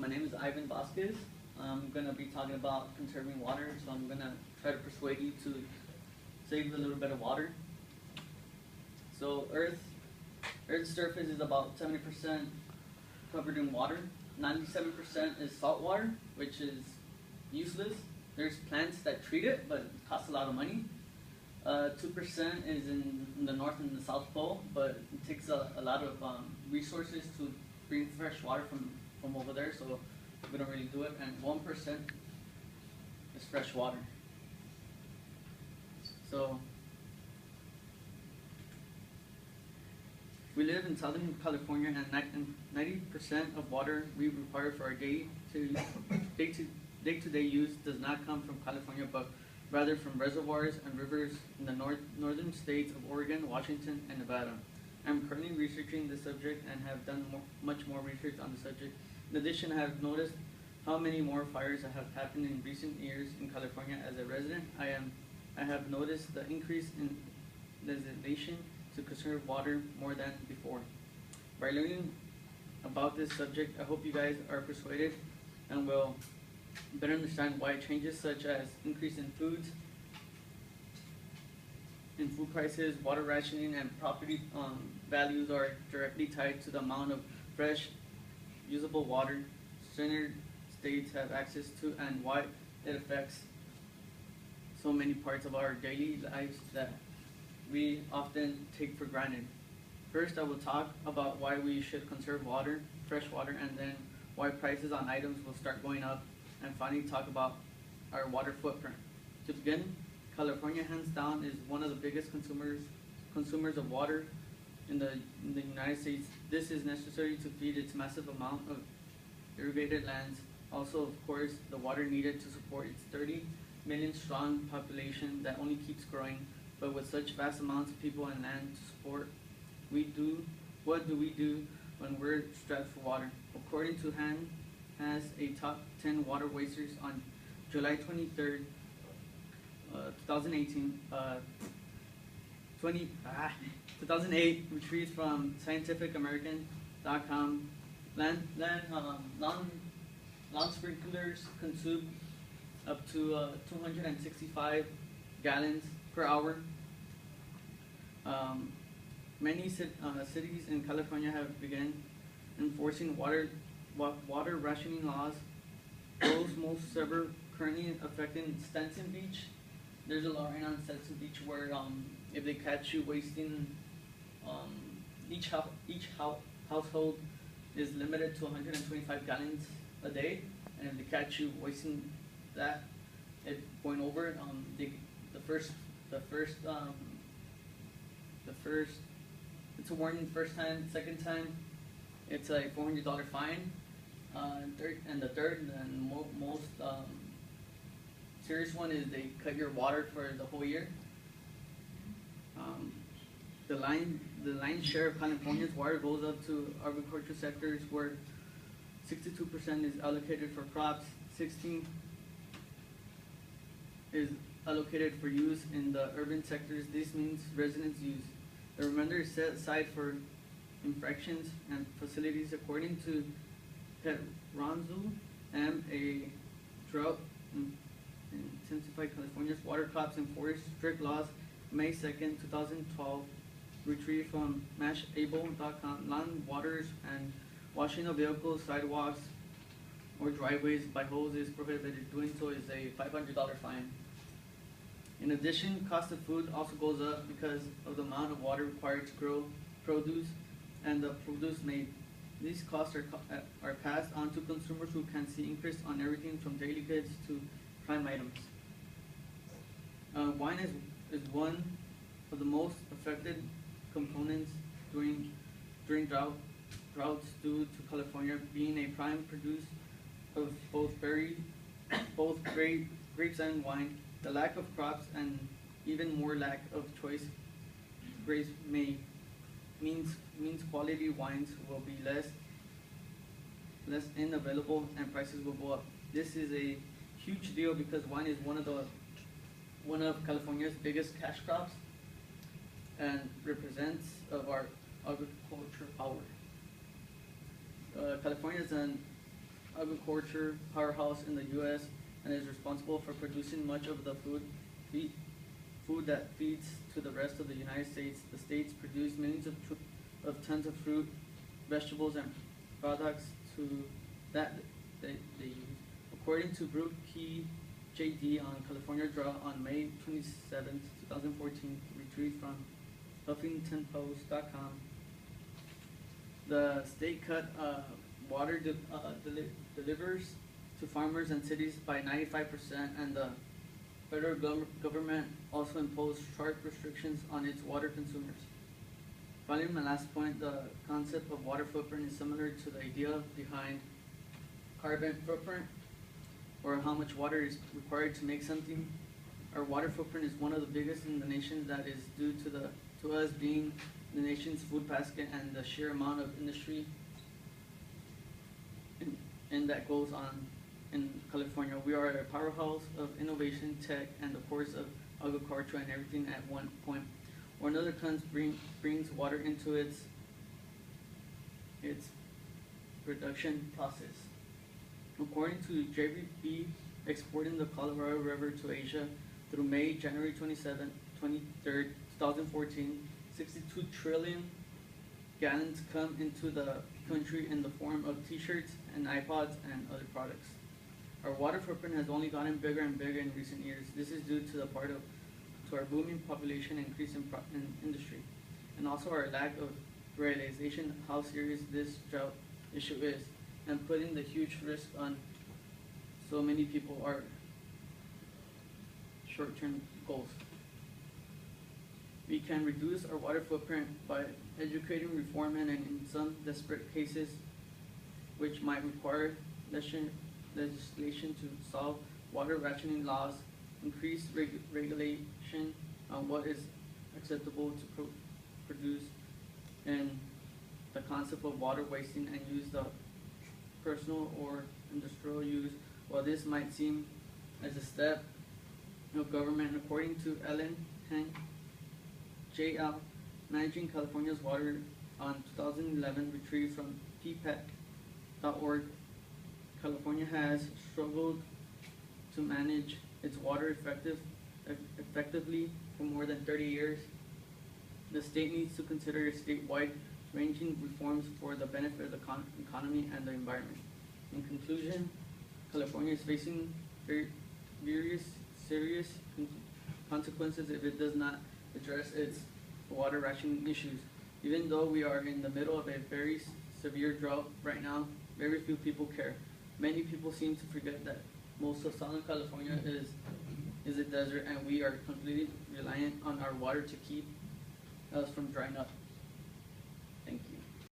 My name is Ivan Vasquez. I'm going to be talking about conserving water, so I'm going to try to persuade you to save a little bit of water. So Earth's surface is about 70% covered in water. 97% is salt water, which is useless. There's plants that treat it, but it costs a lot of money. 2% is in the North and the South Pole, but it takes a lot of resources to bring fresh water from over there, so we don't really do it. And 1% is fresh water. So we live in Southern California, and 90% of water we require for our day-to-day use does not come from California, but rather from reservoirs and rivers in the northern states of Oregon, Washington, and Nevada. I'm currently researching this subject and have done much more research on the subject. In addition, I have noticed how many more fires have happened in recent years in California. As a resident, I have noticed the increase in legislation to conserve water more than before. By learning about this subject, I hope you guys are persuaded and will better understand why changes such as increase in food prices, water rationing, and property values are directly tied to the amount of fresh, usable water certain states have access to, and why it affects so many parts of our daily lives that we often take for granted. First, I will talk about why we should conserve water, fresh water, and then why prices on items will start going up, and finally talk about our water footprint. To begin, California hands down is one of the biggest consumers of water in the United States. This is necessary to feed its massive amount of irrigated lands. Also, of course, the water needed to support its 30 million strong population that only keeps growing. But with such vast amounts of people and land to support, what do we do when we're strapped for water? According to Han has a top 10 water wasters on July 23rd, 2018, 2008, retrieved from scientificamerican.com. Lawn sprinklers consume up to 265 gallons per hour. Many cities in California have begun enforcing water rationing laws. Those most severe currently affecting Stenson Beach. There's a law right now in Stenson Beach where if they catch you wasting, each household is limited to 125 gallons a day, and if they catch you wasting that, it going over it, it's a warning first time. Second time, it's a $400 fine. The third and most serious one is they cut your water for the whole year. The lion's share of California's water goes up to agriculture sectors, where 62% is allocated for crops, 16% is allocated for use in the urban sectors. This means residents use. The remainder is set aside for infractions and facilities. According to Ronzu, a drought intensified California's water crops and forest strict laws, May 2nd, 2012, retrieved from mashable.com. Lawn waters and washing of vehicles, sidewalks, or driveways by hose is prohibited. Doing so is a $500 fine. In addition, cost of food also goes up because of the amount of water required to grow produce and the produce made. These costs are passed on to consumers, who can see increase on everything from daily goods to prime items. Wine is one of the most affected components during droughts, due to California being a prime producer of both grapes and wine. The lack of crops and even more lack of choice grapes means quality wines will be less unavailable and prices will go up. This is a huge deal because wine is one of California's biggest cash crops and represents of our agriculture power. California is an agriculture powerhouse in the U.S. and is responsible for producing much of the food that feeds to the rest of the United States. The states produce millions of tons of fruit, vegetables, and products that they use. According to Brooke Key J.D. on California Drought on May 27, 2014, retrieved from HuffingtonPost.com, the state cut water delivers to farmers and cities by 95%, and the federal government also imposed sharp restrictions on its water consumers. Finally, my last point, the concept of water footprint is similar to the idea behind carbon footprint, or how much water is required to make something. Our water footprint is one of the biggest in the nation. That is due to us being the nation's food basket and the sheer amount of industry and that goes on in California. We are a powerhouse of innovation, tech, and of course of agriculture, and everything at one point or another brings water into its production process. According to JBB, exporting the Colorado River to Asia through January 23rd, 2014, 62 trillion gallons come into the country in the form of t-shirts and iPods and other products. Our water footprint has only gotten bigger and bigger in recent years. This is due to our booming population, increase in industry, and also our lack of realization of how serious this drought issue is, and putting the huge risk on so many people are short-term goals. We can reduce our water footprint by educating, reforming, and in some desperate cases, which might require legislation to solve water rationing laws, increase regulation on what is acceptable to produce, and the concept of water wasting and use the personal or industrial use. While this might seem as a step of government, according to Ellen Hank J.L., Managing California's Water on 2011, retrieved from ppet.org, California has struggled to manage its water effectively for more than 30 years. The state needs to consider statewide ranging reforms for the benefit of the economy and the environment. In conclusion, California is facing very serious consequences if it does not address its water rationing issues. Even though we are in the middle of a very severe drought right now, very few people care. Many people seem to forget that most of Southern California is a desert, and we are completely reliant on our water to keep us from drying up.